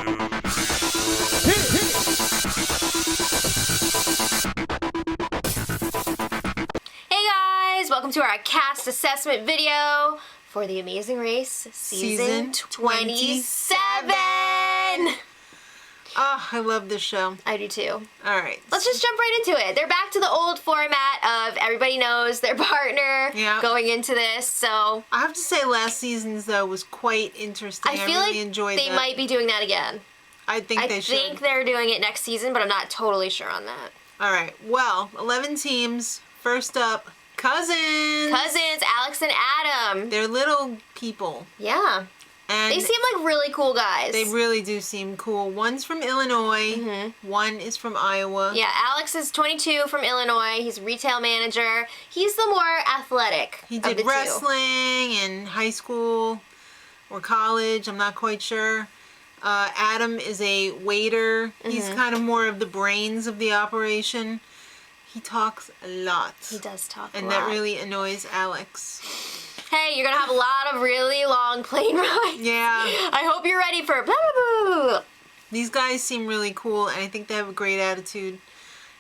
Hey guys, welcome to our cast assessment video for The Amazing Race season 27. Oh, I love this show. I do too. All right. Let's just jump right into it. They're back to the old format of everybody knows their partner going into this, so... I have to say last season's, though, was quite interesting. I feel really like enjoyed they that. might be doing that again. I think they should. I think they're doing it next season, but I'm not totally sure on that. All right. Well, 11 teams. First up, Cousins. Cousins, Alex and Adam. They're little people. Yeah. And they seem like really cool guys. They really do seem cool. One's from Illinois. One is from Iowa. Yeah, Alex is 22 from Illinois. He's a retail manager. He's the more athletic He of the did two. wrestling in high school or college. I'm not quite sure. Adam is a waiter. He's kind of more of the brains of the operation. He talks a lot. He does talk a lot. And that really annoys Alex. Hey, you're going to have a lot of really long plane rides. Yeah. I hope you're ready for blah, blah, blah, blah. These guys seem really cool, and I think they have a great attitude.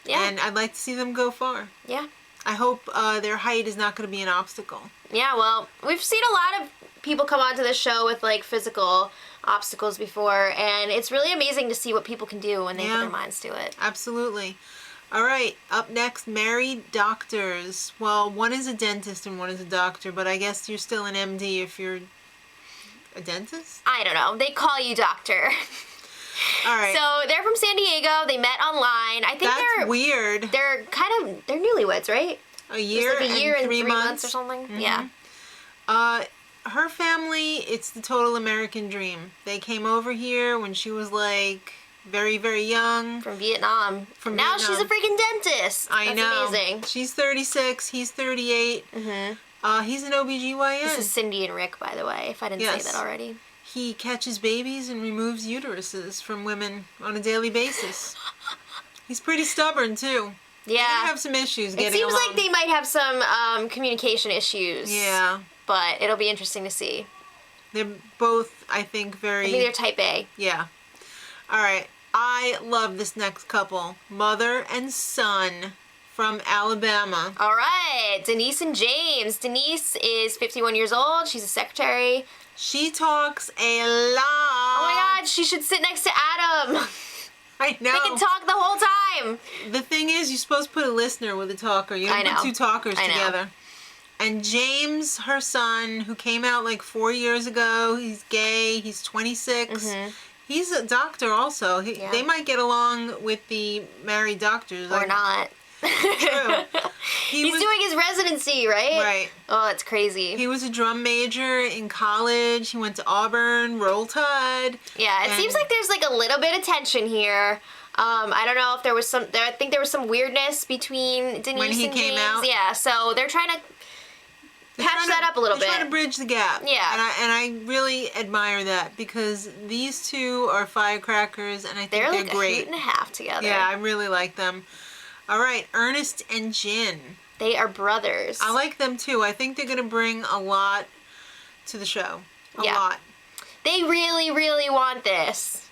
Yeah. And I'd like to see them go far. Yeah. I hope their height is not going to be an obstacle. Yeah, well, we've seen a lot of people come onto this show with, like, physical obstacles before, and it's really amazing to see what people can do when they put their minds to it. Absolutely. All right, up next, married doctors. Well, one is a dentist and one is a doctor, but I guess you're still an MD if you're a dentist? I don't know. They call you doctor. All right. So they're from San Diego. They met online. I think That's weird. They're they're newlyweds, right? A year, like a year and 3 months months or something. Yeah. Her family, it's the total American dream. They came over here when she was like very, very young. From Vietnam. Now she's a freaking dentist. I know. That's amazing. She's 36. He's 38. He's an OBGYN. This is Cindy and Rick, by the way, if I didn't say that already. He catches babies and removes uteruses from women on a daily basis. He's pretty stubborn, too. Yeah. They have some issues getting along. It seems like they might have some communication issues. Yeah. But it'll be interesting to see. They're both, I think, very... I think they're type A. Yeah. All right. I love this next couple. Mother and son from Alabama. All right. Denise and James. Denise is 51 years old. She's a secretary. She talks a lot. Oh my God. She should sit next to Adam. I know. They can talk the whole time. The thing is, you're supposed to put a listener with a talker. You don't put two talkers together. And James, her son, who came out like 4 years ago, he's gay, he's 26. He's a doctor also. They might get along with the married doctors. Or not. True. He's doing his residency, right? Right. Oh, that's crazy. He was a drum major in college. He went to Auburn, Roll Tide. Yeah, it seems like there's like a little bit of tension here. I don't know if there was some... I think there was some weirdness between Denise and James. When he came out? Yeah, so they're trying to patch that up a little bit. They're trying to bridge the gap. Yeah. And I really admire that because these two are firecrackers and I think they're like great. a hoot and a half together. Yeah, I really like them. All right, Ernest and Jen. They are brothers. I like them too. I think they're going to bring a lot to the show. A lot. They really, really want this.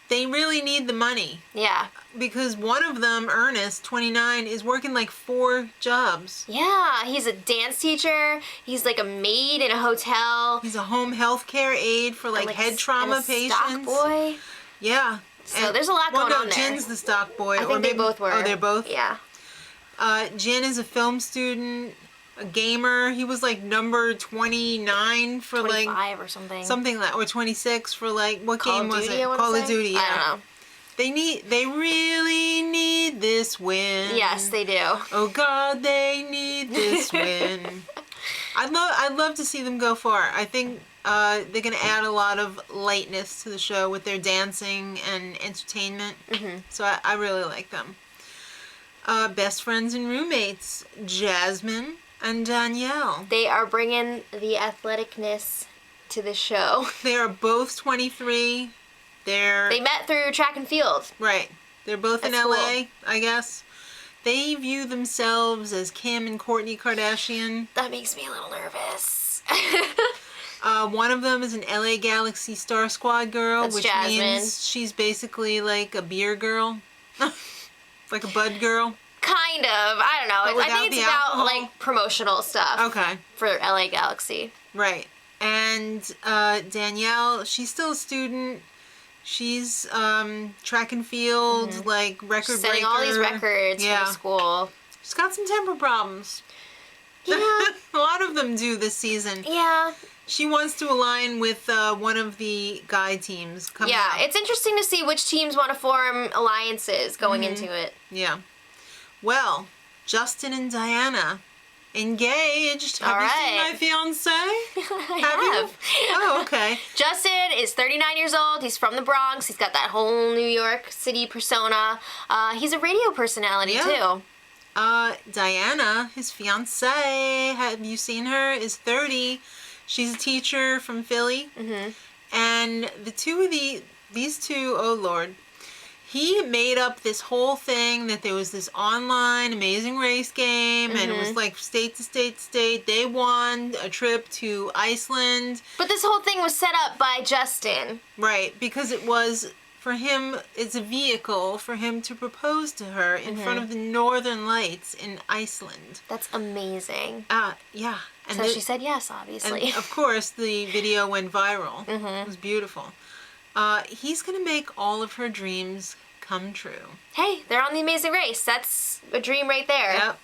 They really need the money. Yeah. Because one of them, Ernest, 29, is working like 4 jobs. Yeah, he's a dance teacher. He's like a maid in a hotel. He's a home health care aide for like head trauma patients. Stock boy. Yeah. So there's a lot going on there. Jen's the stock boy. I think they both were. Oh, they're both? Yeah. Jen is a film student, a gamer. He was like number 29 for 25 or something. Something like, or 26 for like, what game was it? Call of Duty, yeah. I don't know. They really need this win. Yes, they do. Oh God, they need this win. I'd love to see them go far. I think they're gonna add a lot of lightness to the show with their dancing and entertainment. So I really like them. Best friends and roommates, Jasmine and Danielle. They are bringing the athleticness to the show. They are both 23. They met through track and field. Right. They're both in LA, I guess. They view themselves as Kim and Kourtney Kardashian. That makes me a little nervous. One of them is an LA Galaxy Star Squad girl, That's which Jasmine. means she's basically like a beer girl. Like a bud girl. Kind of. I don't know. But I think it's without the about alcohol? like promotional stuff. Okay. For LA Galaxy. Right. And Danielle, she's still a student. She's track and field, like record She's breaker. setting all these records for the school. She's got some temper problems. Yeah. A lot of them do this season. Yeah. She wants to align with one of the guy teams coming Yeah, up. it's interesting to see which teams want to form alliances going into it. Yeah. Well, Justin and Diana engaged. All Have you right. seen my fiance? I Have you? have. Oh, okay. Justin is 39 years old. He's from the Bronx. He's got that whole New York City persona. He's a radio personality, too. Diana, his fiance, have you seen her, is 30. She's a teacher from Philly. Mm-hmm. And these two, oh Lord, he made up this whole thing that there was this online Amazing Race game, and it was like state to state to state. They won a trip to Iceland. But this whole thing was set up by Justin. Right, because it was, for him, it's a vehicle for him to propose to her in front of the Northern Lights in Iceland. That's amazing. Yeah. And So she said yes, obviously. And of course, the video went viral. It was beautiful. He's going to make all of her dreams come true. Hey, they're on the Amazing Race. That's a dream right there. Yep.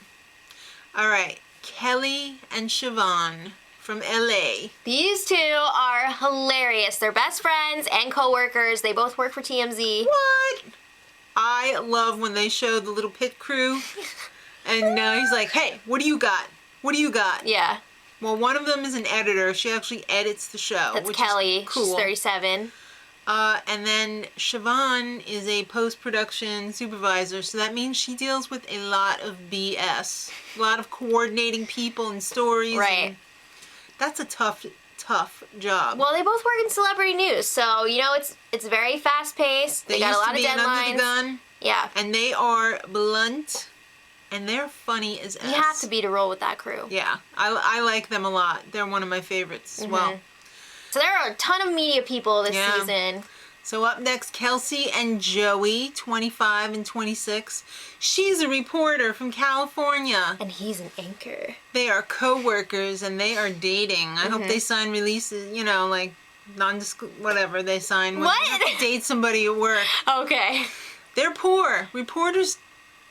All right. Kelly and Shavon from LA. These two are hilarious. They're best friends and co-workers. They both work for TMZ. What? I love when they show the little pit crew. And he's like, hey, what do you got? What do you got? Yeah. Well, one of them is an editor. She actually edits the show. That's which Kelly. Is cool. She's 37. And then Shavon is a post-production supervisor, so that means she deals with a lot of BS. A lot of coordinating people and stories. Right. And that's a tough job. Well, they both work in celebrity news, so, it's very fast-paced. They got a used lot to of be deadlines. under the gun, Yeah. and they are blunt, and they're funny as You have to be to roll with that crew. Yeah, I like them a lot. They're one of my favorites as well. So there are a ton of media people this Yeah. season. So up next, Kelsey and Joey, 25 and 26. She's a reporter from California. And he's an anchor. They are co-workers and they are dating. I hope they sign releases, like whatever they sign. When What? they have to date somebody at work. Okay. They're poor. Reporters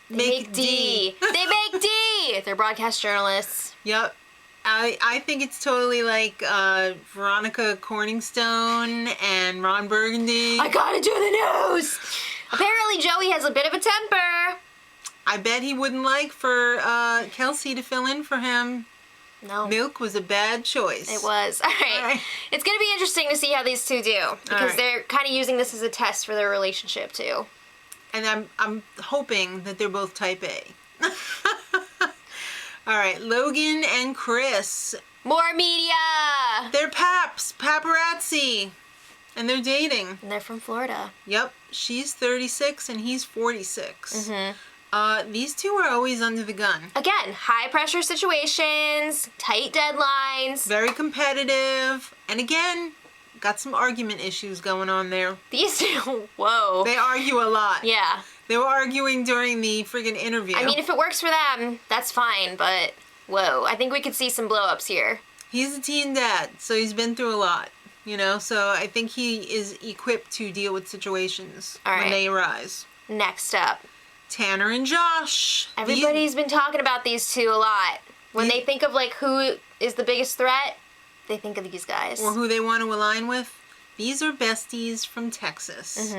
Make D. They make D. They're broadcast journalists. Yep. I think it's totally like Veronica Corningstone and Ron Burgundy. I gotta do the news. Apparently Joey has a bit of a temper. I bet he wouldn't like for Kelsey to fill in for him. No. Milk was a bad choice. It was. All right. It's going to be interesting to see how these two do. Because they're kind of using this as a test for their relationship, too. And I'm hoping that they're both type A. All right. Logan and Chris. More media. They're paparazzi. And they're dating. And they're from Florida. Yep. She's 36 and he's 46. These two are always under the gun. Again, high pressure situations, tight deadlines. Very competitive. And again, got some argument issues going on there. These two, whoa. They argue a lot. Yeah. They were arguing during the friggin' interview. I mean, if it works for them, that's fine, but whoa. I think we could see some blow-ups here. He's a teen dad, so he's been through a lot, so I think he is equipped to deal with situations when they arise. Next up. Tanner and Josh. Everybody's been talking about these two a lot. When they think of, who is the biggest threat, they think of these guys. Or who they want to align with. These are besties from Texas.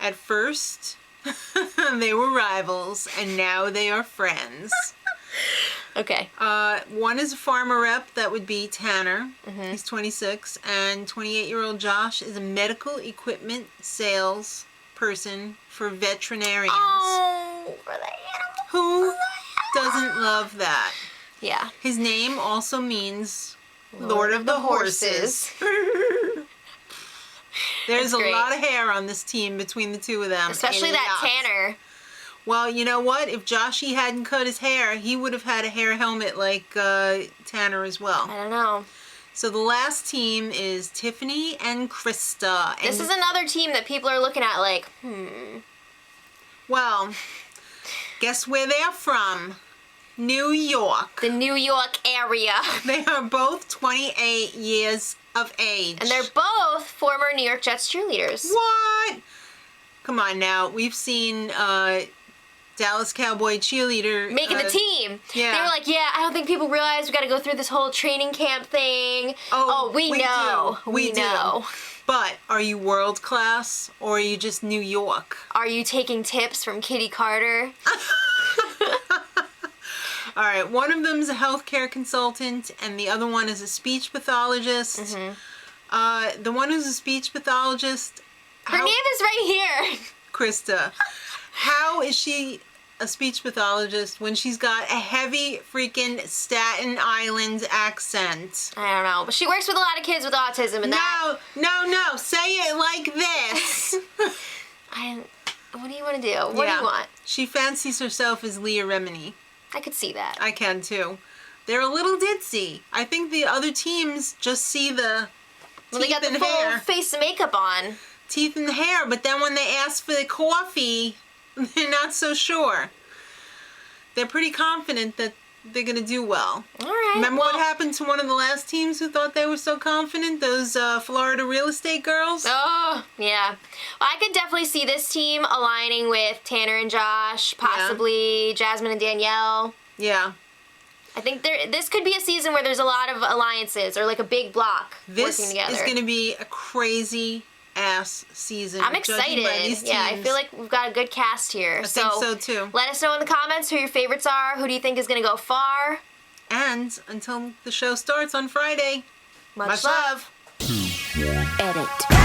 At first, they were rivals, and now they are friends. Okay. One is a farmer rep, that would be Tanner. He's 26. And 28-year-old Josh is a medical equipment sales person for veterinarians. Oh, for the animals. Who doesn't love that? Yeah. His name also means Lord of the Horses. There's a lot of hair on this team between the two of them. Especially that Tanner. Well, you know what? If Joshy hadn't cut his hair, he would have had a hair helmet like Tanner as well. I don't know. So the last team is Tiffany and Krista. And this is another team that people are looking at like, Well, guess where they're from? New York. The New York area. They are both 28 years of age. And they're both former New York Jets cheerleaders. What? Come on now. We've seen Dallas Cowboy cheerleader making the team. Yeah. They were like, yeah, I don't think people realize we got to go through this whole training camp thing. Oh, we know. We know. But are you world class or are you just New York? Are you taking tips from Kitty Carter? All right, one of them's a healthcare consultant and the other one is a speech pathologist. Mm-hmm. The one who's a speech pathologist... Her name is right here. Krista. How is she a speech pathologist when she's got a heavy freaking Staten Island accent? I don't know, but she works with a lot of kids with autism and that... No, say it like this. What do you want to do? What do you want? She fancies herself as Leah Remini. I could see that. I can too. They're a little ditzy. I think the other teams just see the well, they got the full face of makeup on. Teeth and hair, but then when they ask for the coffee, they're not so sure. They're pretty confident that they're going to do well. All right. Remember what happened to one of the last teams who thought they were so confident? Those Florida real estate girls? Oh, yeah. Well, I could definitely see this team aligning with Tanner and Josh, possibly Jasmine and Danielle. Yeah. I think this could be a season where there's a lot of alliances or like a big block working together. This is going to be a crazy ass season. I'm excited. Yeah, I feel like we've got a good cast here. I think so too. Let us know in the comments who your favorites are. Who do you think is going to go far? And until the show starts on Friday, much love. Edit.